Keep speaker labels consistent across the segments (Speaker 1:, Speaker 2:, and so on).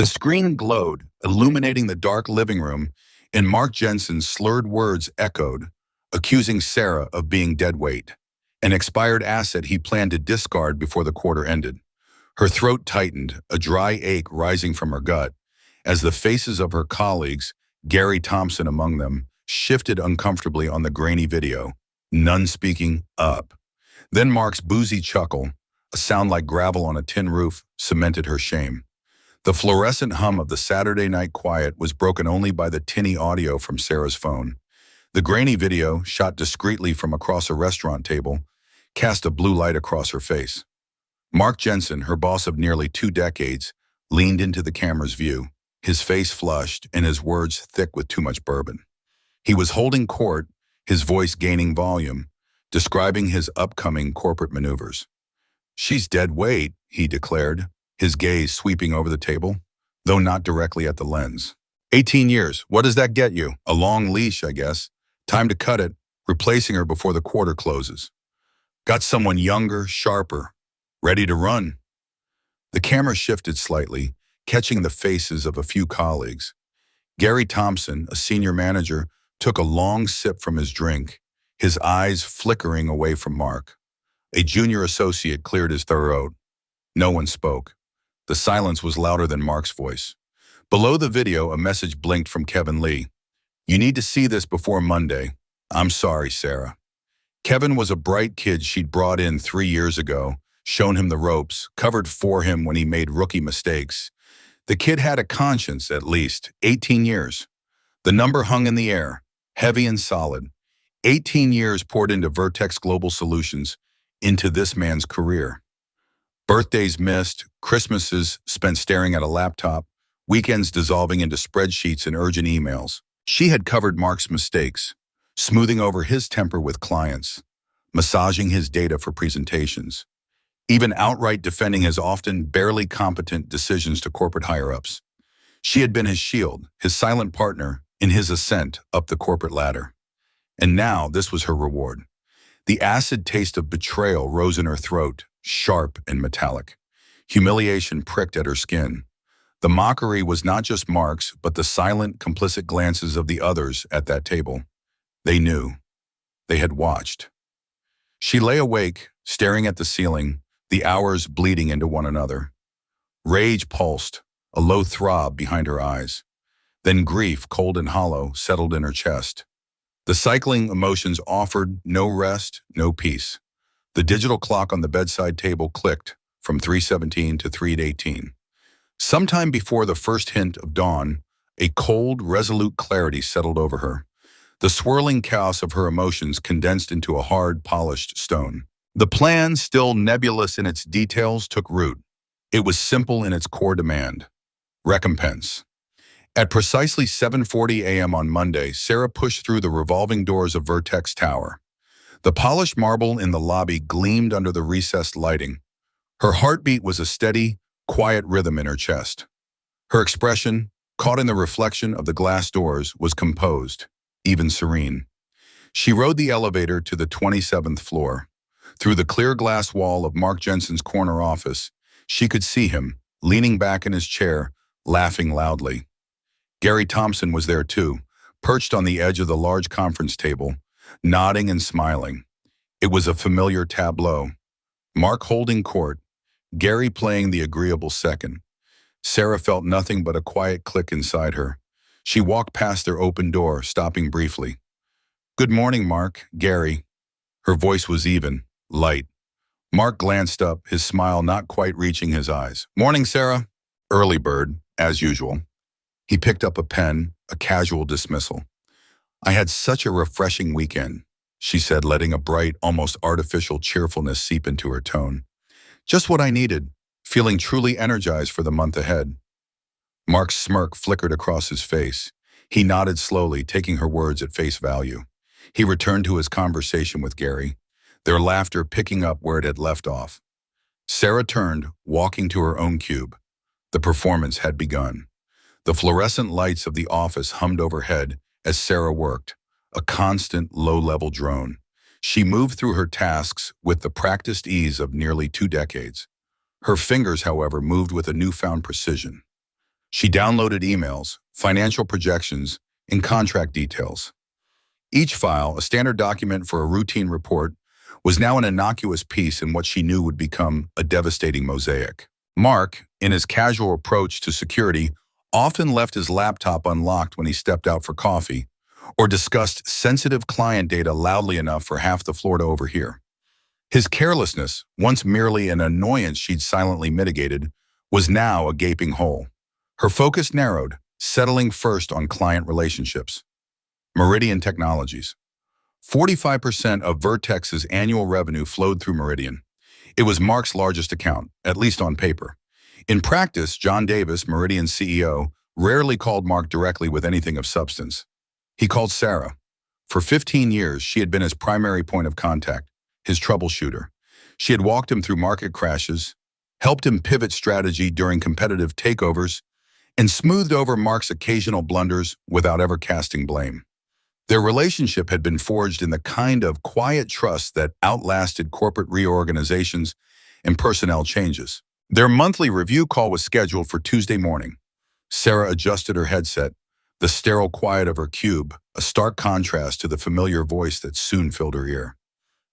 Speaker 1: The screen glowed, illuminating the dark living room, and Mark Jensen's slurred words echoed, accusing Sarah of being deadweight, an expired asset he planned to discard before the quarter ended. Her throat tightened, a dry ache rising from her gut, as the faces of her colleagues, Gary Thompson among them, shifted uncomfortably on the grainy video, none speaking up. Then Mark's boozy chuckle, a sound like gravel on a tin roof, cemented her shame. The fluorescent hum of the Saturday night quiet was broken only by the tinny audio from Sarah's phone. The grainy video, shot discreetly from across a restaurant table, cast a blue light across her face. Mark Jensen, her boss of nearly 2 decades, leaned into the camera's view, his face flushed and his words thick with too much bourbon. He was holding court, his voice gaining volume, describing his upcoming corporate maneuvers. "She's dead weight," he declared, his gaze sweeping over the table, though not directly at the lens. 18 years, what does that get you? A long leash, I guess. Time to cut it, replacing her before the quarter closes. Got someone younger, sharper, ready to run. The camera shifted slightly, catching the faces of a few colleagues. Gary Thompson, a senior manager, took a long sip from his drink, his eyes flickering away from Mark. A junior associate cleared his throat. No one spoke. The silence was louder than Mark's voice. Below the video, a message blinked from Kevin Lee. "You need to see this before Monday. I'm sorry, Sarah." Kevin was a bright kid she'd brought in 3 years ago, shown him the ropes, covered for him when he made rookie mistakes. The kid had a conscience, at least, 18 years. The number hung in the air, heavy and solid. 18 years poured into Vertex Global Solutions, into this man's career. Birthdays missed, Christmases spent staring at a laptop, weekends dissolving into spreadsheets and urgent emails. She had covered Mark's mistakes, smoothing over his temper with clients, massaging his data for presentations, even outright defending his often barely competent decisions to corporate higher-ups. She had been his shield, his silent partner in his ascent up the corporate ladder. And now this was her reward. The acid taste of betrayal rose in her throat, sharp and metallic. Humiliation pricked at her skin. The mockery was not just Mark's, but the silent, complicit glances of the others at that table. They knew. They had watched. She lay awake, staring at the ceiling, the hours bleeding into one another. Rage pulsed, a low throb behind her eyes. Then grief, cold and hollow, settled in her chest. The cycling emotions offered no rest, no peace. The digital clock on the bedside table clicked from 3:17 to 3:18. Sometime before the first hint of dawn, a cold, resolute clarity settled over her. The swirling chaos of her emotions condensed into a hard, polished stone. The plan, still nebulous in its details, took root. It was simple in its core demand: recompense. At precisely 7:40 a.m. on Monday, Sarah pushed through the revolving doors of Vertex Tower. The polished marble in the lobby gleamed under the recessed lighting. Her heartbeat was a steady, quiet rhythm in her chest. Her expression, caught in the reflection of the glass doors, was composed, even serene. She rode the elevator to the 27th floor. Through the clear glass wall of Mark Jensen's corner office, she could see him, leaning back in his chair, laughing loudly. Gary Thompson was there too, perched on the edge of the large conference table, nodding and smiling. It was a familiar tableau. Mark holding court, Gary playing the agreeable second. Sarah felt nothing but a quiet click inside her. She walked past their open door, stopping briefly. "Good morning, Mark, Gary." Her voice was even, light. Mark glanced up, his smile not quite reaching his eyes. "Morning, Sarah." Early bird, as usual. He picked up a pen, a casual dismissal. "I had such a refreshing weekend," she said, letting a bright, almost artificial cheerfulness seep into her tone. "Just what I needed, feeling truly energized for the month ahead." Mark's smirk flickered across his face. He nodded slowly, taking her words at face value. He returned to his conversation with Gary, their laughter picking up where it had left off. Sarah turned, walking to her own cube. The performance had begun. The fluorescent lights of the office hummed overhead as Sarah worked, a constant, low-level drone. She moved through her tasks with the practiced ease of nearly 2 decades. Her fingers, however, moved with a newfound precision. She downloaded emails, financial projections, and contract details. Each file, a standard document for a routine report, was now an innocuous piece in what she knew would become a devastating mosaic. Mark, in his casual approach to security, often left his laptop unlocked when he stepped out for coffee, or discussed sensitive client data loudly enough for half the floor to overhear. His carelessness, once merely an annoyance she'd silently mitigated, was now a gaping hole. Her focus narrowed, settling first on client relationships. Meridian Technologies. 45% of Vertex's annual revenue flowed through Meridian. It was Mark's largest account, at least on paper. In practice, John Davis, Meridian's CEO, rarely called Mark directly with anything of substance. He called Sarah. For 15 years, she had been his primary point of contact, his troubleshooter. She had walked him through market crashes, helped him pivot strategy during competitive takeovers, and smoothed over Mark's occasional blunders without ever casting blame. Their relationship had been forged in the kind of quiet trust that outlasted corporate reorganizations and personnel changes. Their monthly review call was scheduled for Tuesday morning. Sarah adjusted her headset, the sterile quiet of her cube, a stark contrast to the familiar voice that soon filled her ear.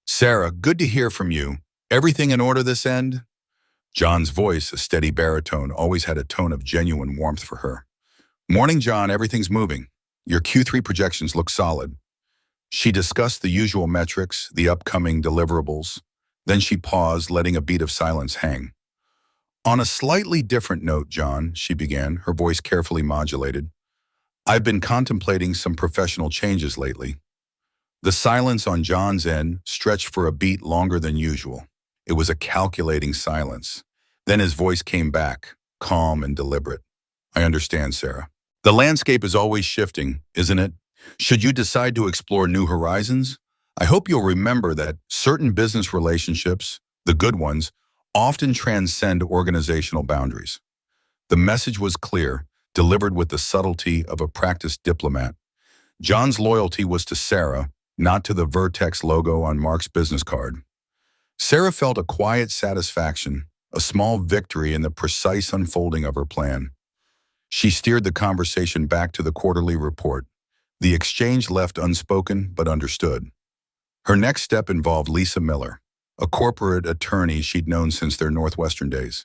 Speaker 1: "Sarah, good to hear from you. Everything in order this end?" John's voice, a steady baritone, always had a tone of genuine warmth for her. "Morning, John. Everything's moving. Your Q3 projections look solid." She discussed the usual metrics, the upcoming deliverables. Then she paused, letting a beat of silence hang. "On a slightly different note, John," she began, her voice carefully modulated, "I've been contemplating some professional changes lately." The silence on John's end stretched for a beat longer than usual. It was a calculating silence. Then his voice came back, calm and deliberate. "I understand, Sarah. The landscape is always shifting, isn't it? Should you decide to explore new horizons, I hope you'll remember that certain business relationships, the good ones, often transcend organizational boundaries." The message was clear, delivered with the subtlety of a practiced diplomat. John's loyalty was to Sarah, not to the Vertex logo on Mark's business card. Sarah felt a quiet satisfaction, a small victory in the precise unfolding of her plan. She steered the conversation back to the quarterly report, the exchange left unspoken but understood. Her next step involved Lisa Miller, a corporate attorney she'd known since their Northwestern days.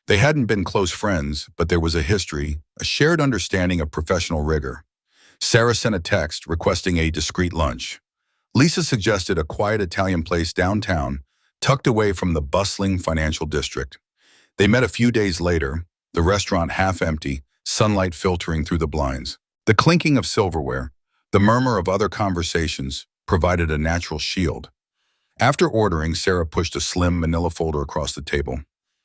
Speaker 1: They hadn't been close friends, but there was a history, a shared understanding of professional rigor. Sarah sent a text requesting a discreet lunch. Lisa suggested a quiet Italian place downtown, tucked away from the bustling financial district. They met a few days later, the restaurant half empty, sunlight filtering through the blinds. The clinking of silverware, the murmur of other conversations, provided a natural shield. After ordering, Sarah pushed a slim manila folder across the table.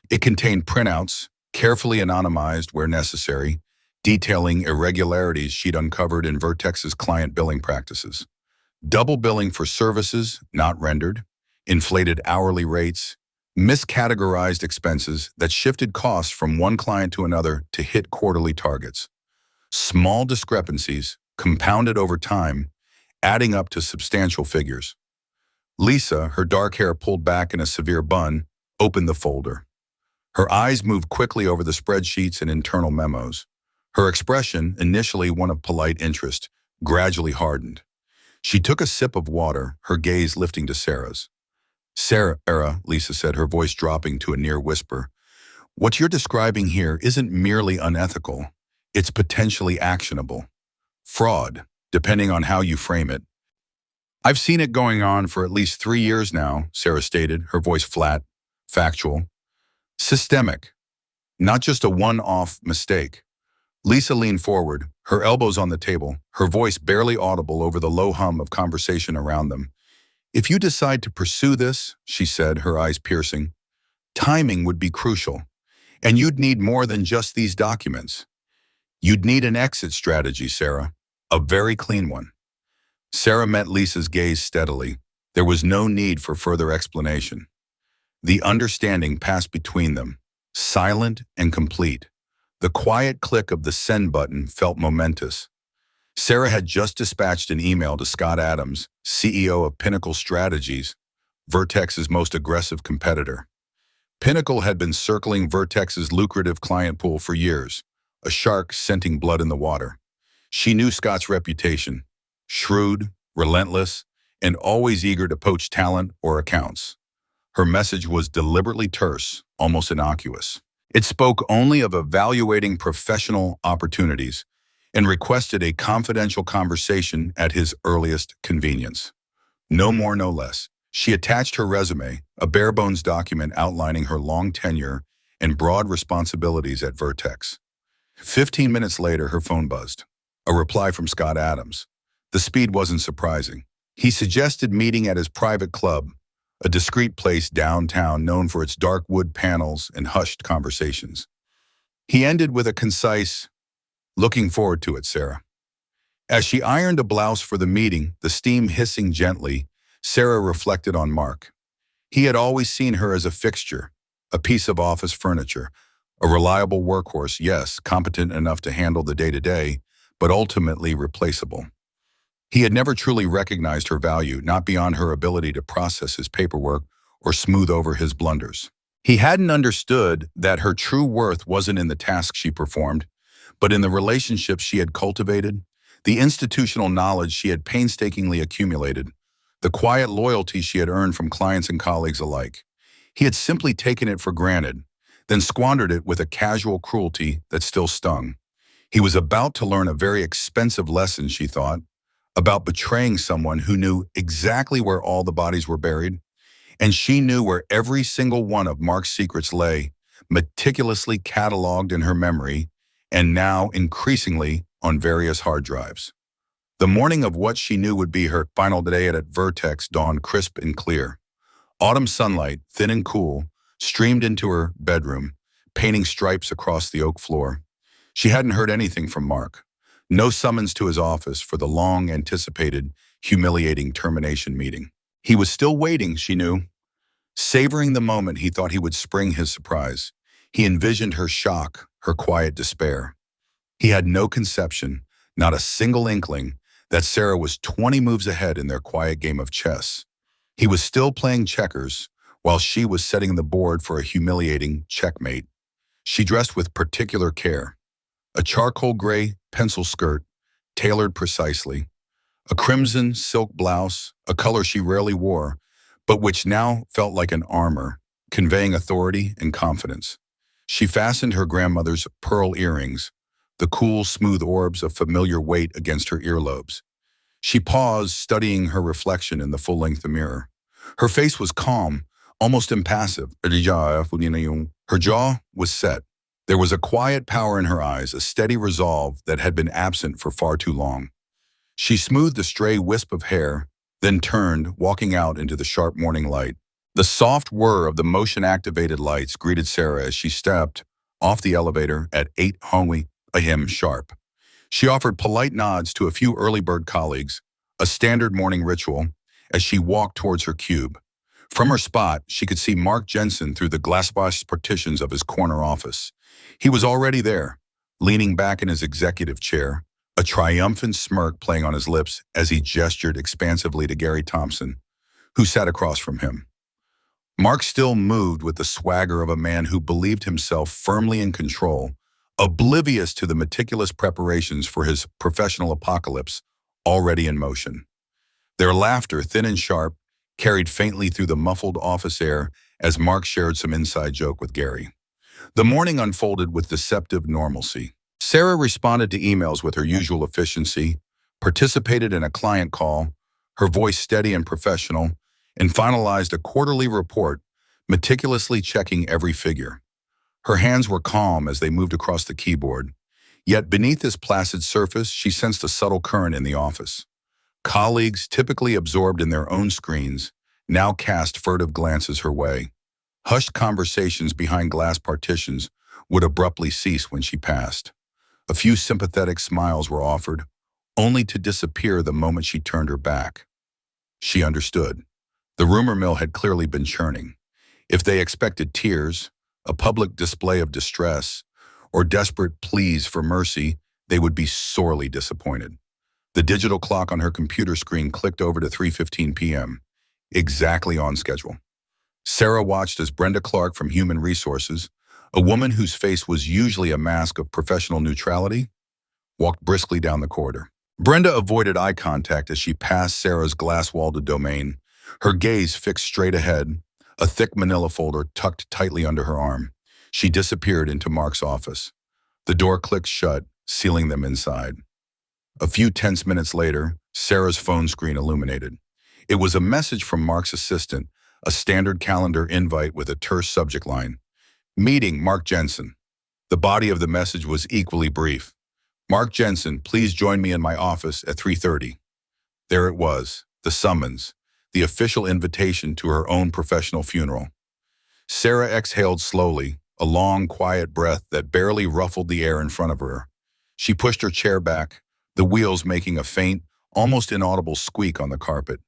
Speaker 1: It contained printouts, carefully anonymized where necessary, detailing irregularities she'd uncovered in Vertex's client billing practices. Double billing for services not rendered, inflated hourly rates, miscategorized expenses that shifted costs from one client to another to hit quarterly targets. Small discrepancies, compounded over time, adding up to substantial figures. Lisa, her dark hair pulled back in a severe bun, opened the folder. Her eyes moved quickly over the spreadsheets and internal memos. Her expression, initially one of polite interest, gradually hardened. She took a sip of water, her gaze lifting to Sarah's. "Sarah," Lisa said, her voice dropping to a near whisper, "what you're describing here isn't merely unethical. It's potentially actionable. Fraud, depending on how you frame it." "I've seen it going on for at least 3 years now," Sarah stated, her voice flat, factual. "Systemic, not just a one-off mistake." Lisa leaned forward, her elbows on the table, her voice barely audible over the low hum of conversation around them. "If you decide to pursue this," she said, her eyes piercing, "timing would be crucial. And you'd need more than just these documents. You'd need an exit strategy, Sarah. A very clean one." Sarah met Lisa's gaze steadily. There was no need for further explanation. The understanding passed between them, silent and complete. The quiet click of the send button felt momentous. Sarah had just dispatched an email to Scott Adams, CEO of Pinnacle Strategies, Vertex's most aggressive competitor. Pinnacle had been circling Vertex's lucrative client pool for years, a shark scenting blood in the water. She knew Scott's reputation: shrewd, relentless, and always eager to poach talent or accounts. Her message was deliberately terse, almost innocuous. It spoke only of evaluating professional opportunities and requested a confidential conversation at his earliest convenience. No more, no less. She attached her resume, a bare-bones document outlining her long tenure and broad responsibilities at Vertex. 15 minutes later, her phone buzzed. A reply from Scott Adams. The speed wasn't surprising. He suggested meeting at his private club, a discreet place downtown known for its dark wood panels and hushed conversations. He ended with a concise, "Looking forward to it, Sarah." As she ironed a blouse for the meeting, the steam hissing gently, Sarah reflected on Mark. He had always seen her as a fixture, a piece of office furniture, a reliable workhorse, yes, competent enough to handle the day-to-day, but ultimately replaceable. He had never truly recognized her value, not beyond her ability to process his paperwork or smooth over his blunders. He hadn't understood that her true worth wasn't in the tasks she performed, but in the relationships she had cultivated, the institutional knowledge she had painstakingly accumulated, the quiet loyalty she had earned from clients and colleagues alike. He had simply taken it for granted, then squandered it with a casual cruelty that still stung. He was about to learn a very expensive lesson, she thought, about betraying someone who knew exactly where all the bodies were buried, and she knew where every single one of Mark's secrets lay, meticulously cataloged in her memory, and now increasingly on various hard drives. The morning of what she knew would be her final day at Vertex dawned crisp and clear. Autumn sunlight, thin and cool, streamed into her bedroom, painting stripes across the oak floor. She hadn't heard anything from Mark. No summons to his office for the long-anticipated, humiliating termination meeting. He was still waiting, she knew, savoring the moment he thought he would spring his surprise. He envisioned her shock, her quiet despair. He had no conception, not a single inkling, that Sarah was 20 moves ahead in their quiet game of chess. He was still playing checkers, while she was setting the board for a humiliating checkmate. She dressed with particular care. A charcoal gray pencil skirt, tailored precisely. A crimson silk blouse, a color she rarely wore, but which now felt like an armor, conveying authority and confidence. She fastened her grandmother's pearl earrings, the cool, smooth orbs of familiar weight against her earlobes. She paused, studying her reflection in the full-length mirror. Her face was calm, almost impassive. Her jaw was set. There was a quiet power in her eyes, a steady resolve that had been absent for far too long. She smoothed a stray wisp of hair, then turned, walking out into the sharp morning light. The soft whir of the motion-activated lights greeted Sarah as she stepped off the elevator at 8 a.m. sharp. She offered polite nods to a few early bird colleagues, a standard morning ritual, as she walked towards her cube. From her spot, she could see Mark Jensen through the glass-washed partitions of his corner office. He was already there, leaning back in his executive chair, a triumphant smirk playing on his lips as he gestured expansively to Gary Thompson, who sat across from him. Mark still moved with the swagger of a man who believed himself firmly in control, oblivious to the meticulous preparations for his professional apocalypse already in motion. Their laughter, thin and sharp, carried faintly through the muffled office air as Mark shared some inside joke with Gary. The morning unfolded with deceptive normalcy. Sarah responded to emails with her usual efficiency, participated in a client call, her voice steady and professional, and finalized a quarterly report, meticulously checking every figure. Her hands were calm as they moved across the keyboard, yet beneath this placid surface, she sensed a subtle current in the office. Colleagues, typically absorbed in their own screens, now cast furtive glances her way. Hushed conversations behind glass partitions would abruptly cease when she passed. A few sympathetic smiles were offered, only to disappear the moment she turned her back. She understood. The rumor mill had clearly been churning. If they expected tears, a public display of distress, or desperate pleas for mercy, they would be sorely disappointed. The digital clock on her computer screen clicked over to 3:15 p.m., exactly on schedule. Sarah watched as Brenda Clark from Human Resources, A woman whose face was usually a mask of professional neutrality walked briskly down the corridor. Brenda avoided eye contact as she passed Sarah's glass-walled domain, her gaze fixed straight ahead, a thick manila folder tucked tightly under her arm. She disappeared into Mark's office. The door clicked shut, sealing them inside. A few tense minutes later, Sarah's phone screen illuminated. It was a message from Mark's assistant, a standard calendar invite with a terse subject line. Meeting Mark Jensen. The body of the message was equally brief. Mark Jensen, please join me in my office at 3:30. There it was, the summons, the official invitation to her own professional funeral. Sarah exhaled slowly, a long, quiet breath that barely ruffled the air in front of her. She pushed her chair back, the wheels making a faint, almost inaudible squeak on the carpet.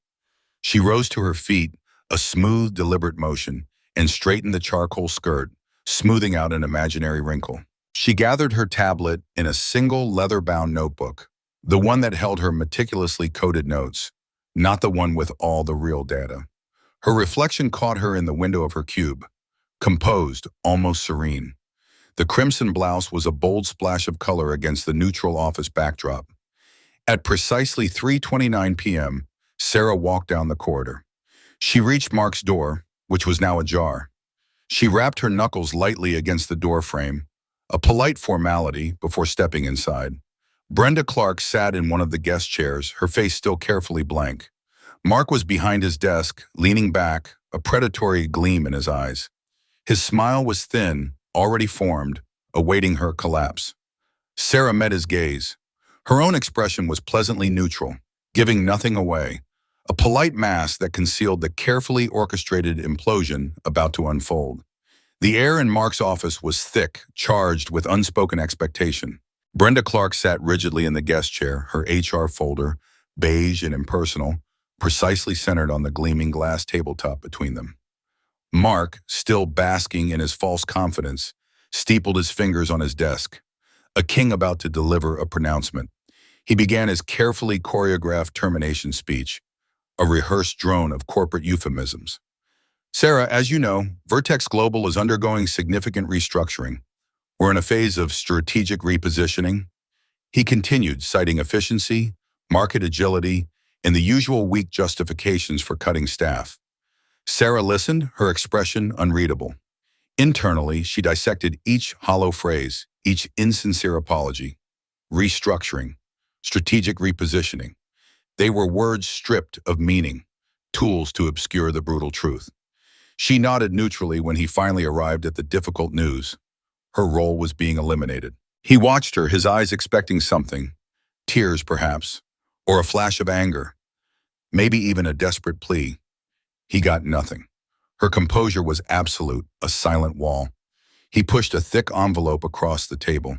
Speaker 1: She rose to her feet, a smooth, deliberate motion, and straightened the charcoal skirt, smoothing out an imaginary wrinkle. She gathered her tablet in a single leather-bound notebook, the one that held her meticulously coded notes, not the one with all the real data. Her reflection caught her in the window of her cube, composed, almost serene. The crimson blouse was a bold splash of color against the neutral office backdrop. At precisely 3:29 p.m., Sarah walked down the corridor. She reached Mark's door, which was now ajar. She rapped her knuckles lightly against the door frame, a polite formality before stepping inside. Brenda Clark sat in one of the guest chairs, her face still carefully blank. Mark was behind his desk, leaning back, a predatory gleam in his eyes. His smile was thin, already formed, awaiting her collapse. Sarah met his gaze. Her own expression was pleasantly neutral, giving nothing away, a polite mask that concealed the carefully orchestrated implosion about to unfold. The air in Mark's office was thick, charged with unspoken expectation. Brenda Clark sat rigidly in the guest chair, her HR folder, beige and impersonal, precisely centered on the gleaming glass tabletop between them. Mark, still basking in his false confidence, steepled his fingers on his desk, a king about to deliver a pronouncement. He began his carefully choreographed termination speech, a rehearsed drone of corporate euphemisms. Sarah, as you know, Vertex Global is undergoing significant restructuring. We're in a phase of strategic repositioning. He continued, citing efficiency, market agility, and the usual weak justifications for cutting staff. Sarah listened, her expression unreadable. Internally, she dissected each hollow phrase, each insincere apology. Restructuring, strategic repositioning. They were words stripped of meaning, tools to obscure the brutal truth. She nodded neutrally when he finally arrived at the difficult news. Her role was being eliminated. He watched her, his eyes expecting something. Tears, perhaps, or a flash of anger. Maybe even a desperate plea. He got nothing. Her composure was absolute, a silent wall. He pushed a thick envelope across the table.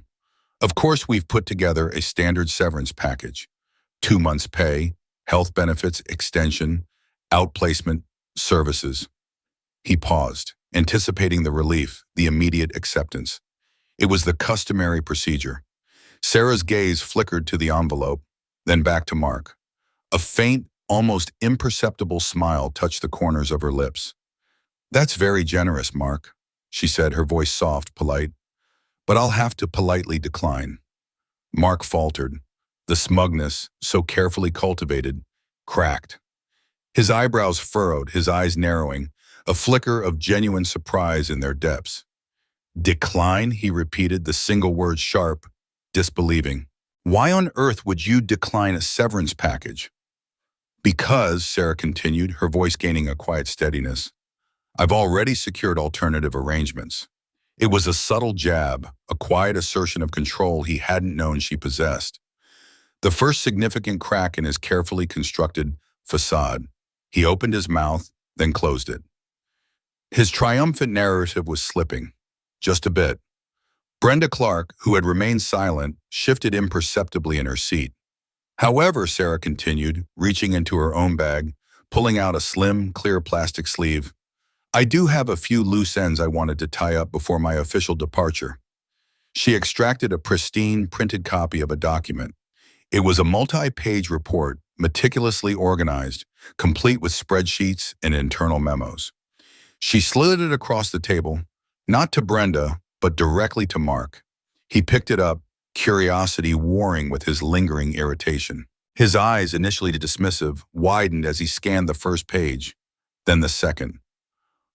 Speaker 1: Of course, we've put together a standard severance package. 2 months' pay, health benefits, extension, outplacement, services. He paused, anticipating the relief, the immediate acceptance. It was the customary procedure. Sarah's gaze flickered to the envelope, then back to Mark. A faint, almost imperceptible smile touched the corners of her lips. "That's very generous, Mark," she said, her voice soft, polite. "But I'll have to politely decline." Mark faltered. The smugness, so carefully cultivated, cracked. His eyebrows furrowed, his eyes narrowing, a flicker of genuine surprise in their depths. "Decline," he repeated, the single word sharp, disbelieving. "Why on earth would you decline a severance package?" "Because," Sarah continued, her voice gaining a quiet steadiness, "I've already secured alternative arrangements." It was a subtle jab, a quiet assertion of control he hadn't known she possessed. The first significant crack in his carefully constructed facade. He opened his mouth, then closed it. His triumphant narrative was slipping, just a bit. Brenda Clark, who had remained silent, shifted imperceptibly in her seat. "However," Sarah continued, reaching into her own bag, pulling out a slim, clear plastic sleeve, "I do have a few loose ends I wanted to tie up before my official departure." She extracted a pristine, printed copy of a document. It was a multi-page report, meticulously organized, complete with spreadsheets and internal memos. She slid it across the table, not to Brenda, but directly to Mark. He picked it up, curiosity warring with his lingering irritation. His eyes, initially dismissive, widened as he scanned the first page, then the second.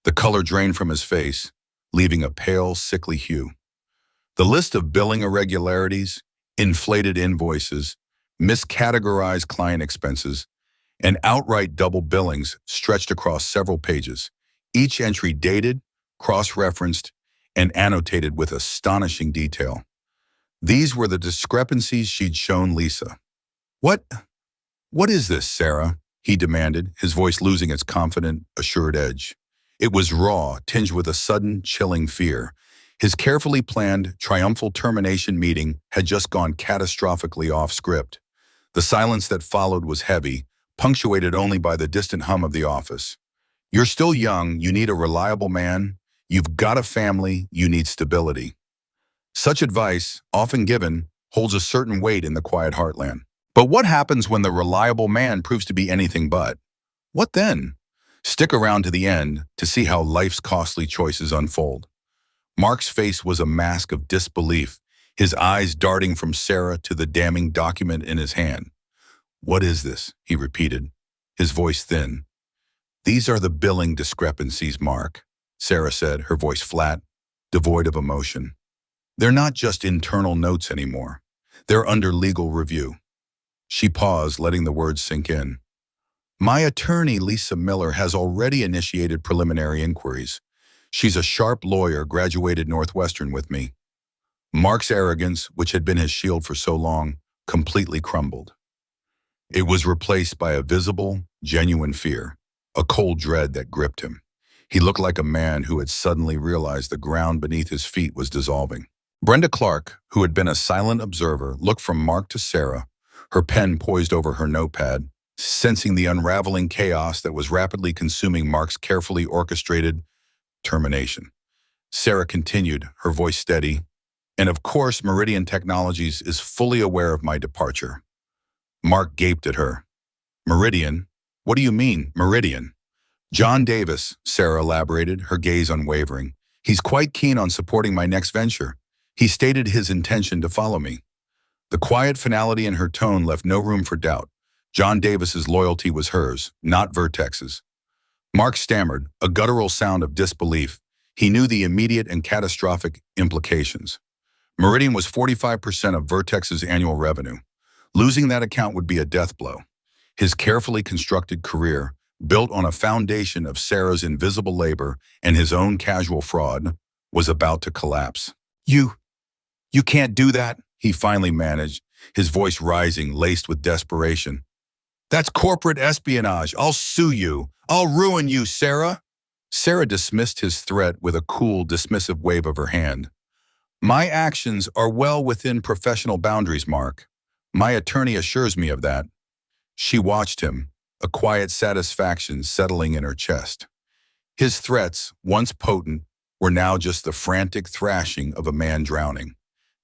Speaker 1: The color drained from his face, leaving a pale, sickly hue. The list of billing irregularities, inflated invoices, miscategorized client expenses, and outright double billings stretched across several pages, each entry dated, cross-referenced, and annotated with astonishing detail. These were the discrepancies she'd shown Lisa. What is this, Sarah?" he demanded, his voice losing its confident, assured edge. It was raw, tinged with a sudden, chilling fear. His carefully planned, triumphal termination meeting had just gone catastrophically off script. The silence that followed was heavy, punctuated only by the distant hum of the office. "You're still young, you need a reliable man. You've got a family, you need stability." Such advice, often given, holds a certain weight in the quiet heartland. But what happens when the reliable man proves to be anything but? What then? Stick around to the end to see how life's costly choices unfold. Mark's face was a mask of disbelief, his eyes darting from Sarah to the damning document in his hand. "What is this?" he repeated, his voice thin. "These are the billing discrepancies, Mark," Sarah said, her voice flat, devoid of emotion. "They're not just internal notes anymore. They're under legal review." She paused, letting the words sink in. "My attorney, Lisa Miller, has already initiated preliminary inquiries. She's a sharp lawyer, graduated Northwestern with me." Mark's arrogance, which had been his shield for so long, completely crumbled. It was replaced by a visible, genuine fear, a cold dread that gripped him. He looked like a man who had suddenly realized the ground beneath his feet was dissolving. Brenda Clark, who had been a silent observer, looked from Mark to Sarah, her pen poised over her notepad, sensing the unraveling chaos that was rapidly consuming Mark's carefully orchestrated termination. Sarah continued, her voice steady, "And of course, Meridian Technologies is fully aware of my departure." Mark gaped at her. "Meridian? What do you mean, Meridian?" "John Davis," Sarah elaborated, her gaze unwavering. "He's quite keen on supporting my next venture. He stated his intention to follow me." The quiet finality in her tone left no room for doubt. John Davis's loyalty was hers, not Vertex's. Mark stammered, a guttural sound of disbelief. He knew the immediate and catastrophic implications. Meridian was 45% of Vertex's annual revenue. Losing that account would be a death blow. His carefully constructed career, built on a foundation of Sarah's invisible labor and his own casual fraud, was about to collapse. You can't do that," he finally managed, his voice rising, laced with desperation. "That's corporate espionage. I'll sue you. I'll ruin you, Sarah." Sarah dismissed his threat with a cool, dismissive wave of her hand. "My actions are well within professional boundaries, Mark. My attorney assures me of that." She watched him, a quiet satisfaction settling in her chest. His threats, once potent, were now just the frantic thrashing of a man drowning.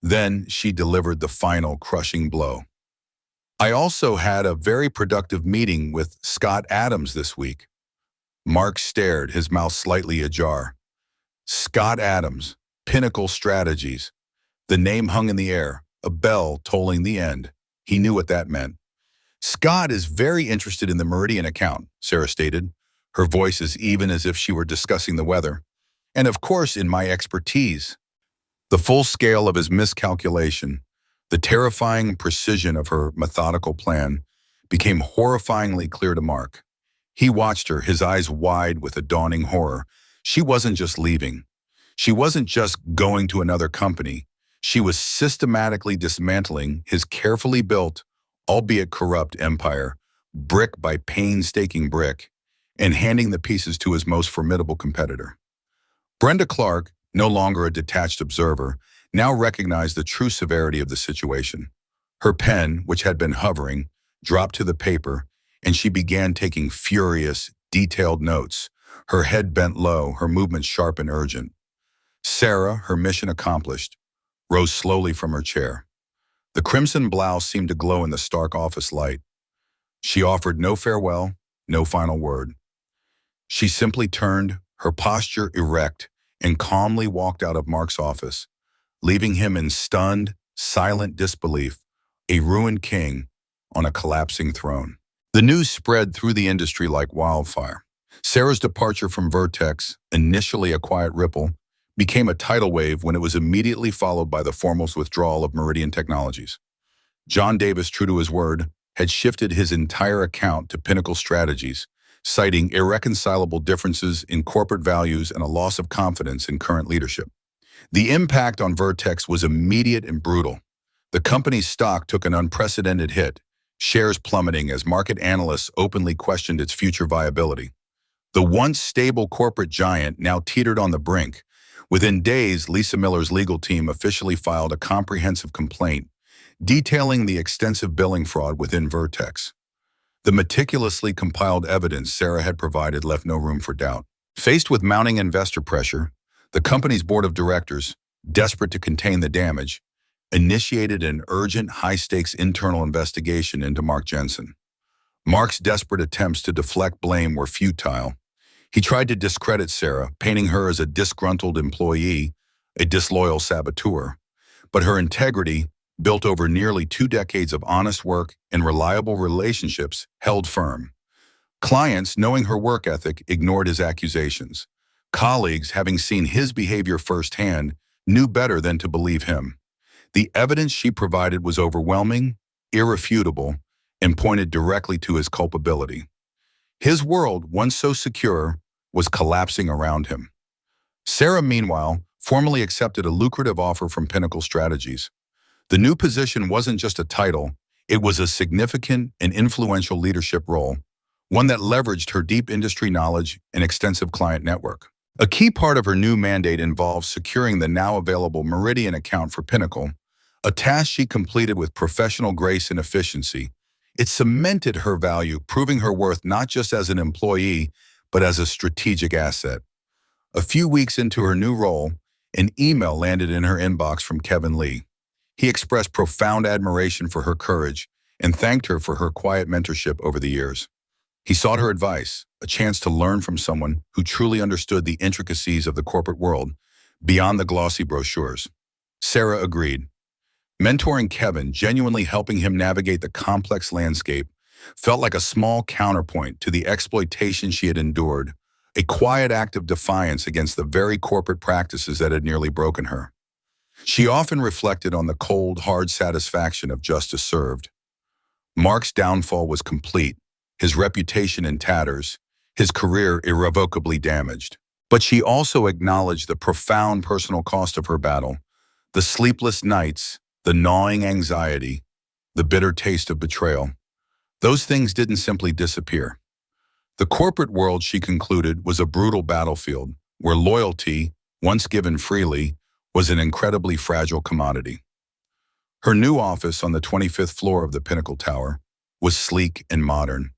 Speaker 1: Then she delivered the final crushing blow. "I also had a very productive meeting with Scott Adams this week." Mark stared, his mouth slightly ajar. Scott Adams, Pinnacle Strategies. The name hung in the air, a bell tolling the end. He knew what that meant. "Scott is very interested in the Meridian account," Sarah stated, her voice as even as if she were discussing the weather. "And of course in my expertise." The full scale of his miscalculation, the terrifying precision of her methodical plan, became horrifyingly clear to Mark. He watched her, his eyes wide with a dawning horror. She wasn't just leaving. She wasn't just going to another company. She was systematically dismantling his carefully built, albeit corrupt empire, brick by painstaking brick, and handing the pieces to his most formidable competitor. Brenda Clark, no longer a detached observer, now recognized the true severity of the situation. Her pen, which had been hovering, dropped to the paper, and she began taking furious, detailed notes, her head bent low, her movements sharp and urgent. Sarah, her mission accomplished, rose slowly from her chair. The crimson blouse seemed to glow in the stark office light. She offered no farewell, no final word. She simply turned, her posture erect, and calmly walked out of Mark's office, leaving him in stunned, silent disbelief, a ruined king on a collapsing throne. The news spread through the industry like wildfire. Sarah's departure from Vertex, initially a quiet ripple, became a tidal wave when it was immediately followed by the formal withdrawal of Meridian Technologies. John Davis, true to his word, had shifted his entire account to Pinnacle Strategies, citing irreconcilable differences in corporate values and a loss of confidence in current leadership. The impact on Vertex was immediate and brutal. The company's stock took an unprecedented hit, shares plummeting as market analysts openly questioned its future viability. The once stable corporate giant now teetered on the brink. Within days, Lisa Miller's legal team officially filed a comprehensive complaint detailing the extensive billing fraud within Vertex. The meticulously compiled evidence Sarah had provided left no room for doubt. Faced with mounting investor pressure, the company's board of directors, desperate to contain the damage, initiated an urgent, high-stakes internal investigation into Mark Jensen. Mark's desperate attempts to deflect blame were futile. He tried to discredit Sarah, painting her as a disgruntled employee, a disloyal saboteur. But her integrity, built over nearly 2 decades of honest work and reliable relationships, held firm. Clients, knowing her work ethic, ignored his accusations. Colleagues, having seen his behavior firsthand, knew better than to believe him. The evidence she provided was overwhelming, irrefutable, and pointed directly to his culpability. His world, once so secure, was collapsing around him. Sarah, meanwhile, formally accepted a lucrative offer from Pinnacle Strategies. The new position wasn't just a title, it was a significant and influential leadership role, one that leveraged her deep industry knowledge and extensive client network. A key part of her new mandate involved securing the now available Meridian account for Pinnacle, a task she completed with professional grace and efficiency. It cemented her value, proving her worth not just as an employee, but as a strategic asset. A few weeks into her new role, an email landed in her inbox from Kevin Lee. He expressed profound admiration for her courage and thanked her for her quiet mentorship over the years. He sought her advice, a chance to learn from someone who truly understood the intricacies of the corporate world beyond the glossy brochures. Sarah agreed. Mentoring Kevin, genuinely helping him navigate the complex landscape, felt like a small counterpoint to the exploitation she had endured, a quiet act of defiance against the very corporate practices that had nearly broken her. She often reflected on the cold, hard satisfaction of justice served. Mark's downfall was complete, his reputation in tatters, his career irrevocably damaged. But she also acknowledged the profound personal cost of her battle, the sleepless nights, the gnawing anxiety, the bitter taste of betrayal. Those things didn't simply disappear. The corporate world, she concluded, was a brutal battlefield where loyalty, once given freely, was an incredibly fragile commodity. Her new office on the 25th floor of the Pinnacle Tower was sleek and modern,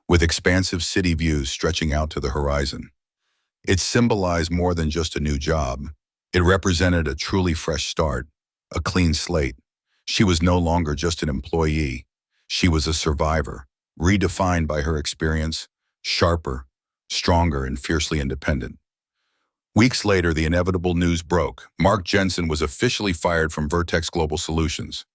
Speaker 1: with expansive city views stretching out to the horizon. It symbolized more than just a new job. It represented a truly fresh start, a clean slate. She was no longer just an employee. She was a survivor, redefined by her experience, sharper, stronger, and fiercely independent. Weeks later, the inevitable news broke. Mark Jensen was officially fired from Vertex Global Solutions.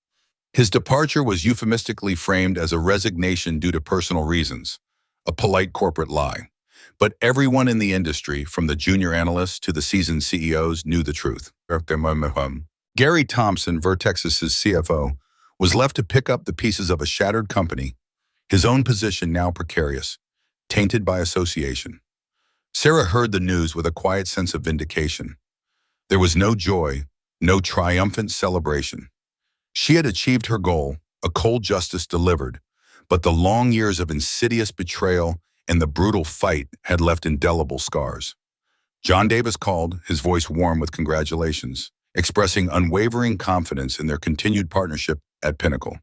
Speaker 1: His departure was euphemistically framed as a resignation due to personal reasons, a polite corporate lie. But everyone in the industry, from the junior analysts to the seasoned CEOs, knew the truth. Gary Thompson, Vertex's CFO, was left to pick up the pieces of a shattered company, his own position now precarious, tainted by association. Sarah heard the news with a quiet sense of vindication. There was no joy, no triumphant celebration. She had achieved her goal, a cold justice delivered, but the long years of insidious betrayal and the brutal fight had left indelible scars. John Davis called, his voice warm with congratulations, expressing unwavering confidence in their continued partnership at Pinnacle.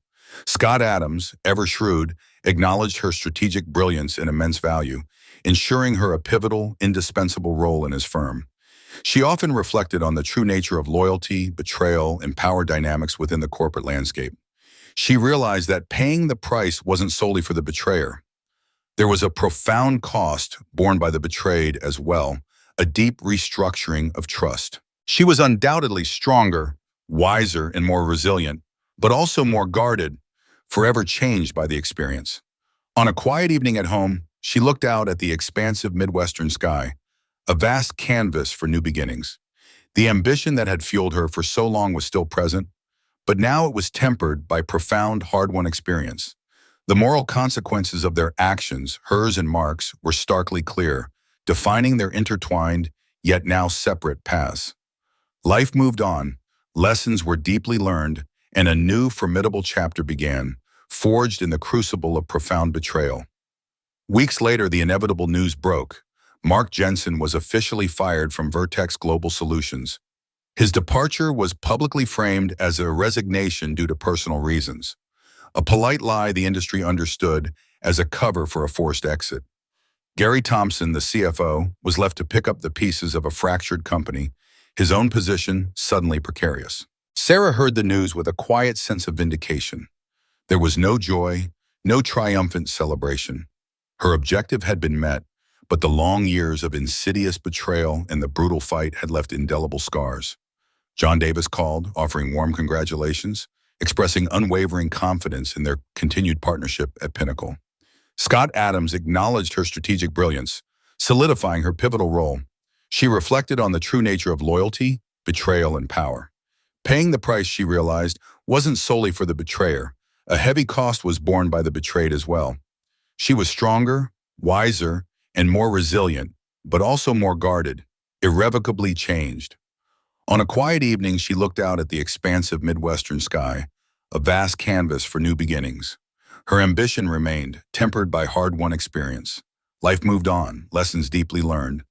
Speaker 1: Scott Adams, ever shrewd, acknowledged her strategic brilliance and immense value, ensuring her a pivotal, indispensable role in his firm. She often reflected on the true nature of loyalty, betrayal, and power dynamics within the corporate landscape. She realized that paying the price wasn't solely for the betrayer. There was a profound cost borne by the betrayed as well, a deep restructuring of trust. She was undoubtedly stronger, wiser, and more resilient, but also more guarded, forever changed by the experience. On a quiet evening at home, she looked out at the expansive Midwestern sky, a vast canvas for new beginnings. The ambition that had fueled her for so long was still present, but now it was tempered by profound, hard-won experience. The moral consequences of their actions, hers and Mark's, were starkly clear, defining their intertwined, yet now separate paths. Life moved on, lessons were deeply learned, and a new, formidable chapter began, forged in the crucible of profound betrayal. Weeks later, the inevitable news broke. Mark Jensen was officially fired from Vertex Global Solutions. His departure was publicly framed as a resignation due to personal reasons, a polite lie the industry understood as a cover for a forced exit. Gary Thompson, the CFO, was left to pick up the pieces of a fractured company, his own position suddenly precarious. Sarah heard the news with a quiet sense of vindication. There was no joy, no triumphant celebration. Her objective had been met, but the long years of insidious betrayal and the brutal fight had left indelible scars. John Davis called, offering warm congratulations, expressing unwavering confidence in their continued partnership at Pinnacle. Scott Adams acknowledged her strategic brilliance, solidifying her pivotal role. She reflected on the true nature of loyalty, betrayal, and power. Paying the price, she realized, wasn't solely for the betrayer. A heavy cost was borne by the betrayed as well. She was stronger, wiser, and more resilient, but also more guarded, irrevocably changed. On a quiet evening, she looked out at the expansive Midwestern sky, a vast canvas for new beginnings. Her ambition remained, tempered by hard-won experience. Life moved on, lessons deeply learned,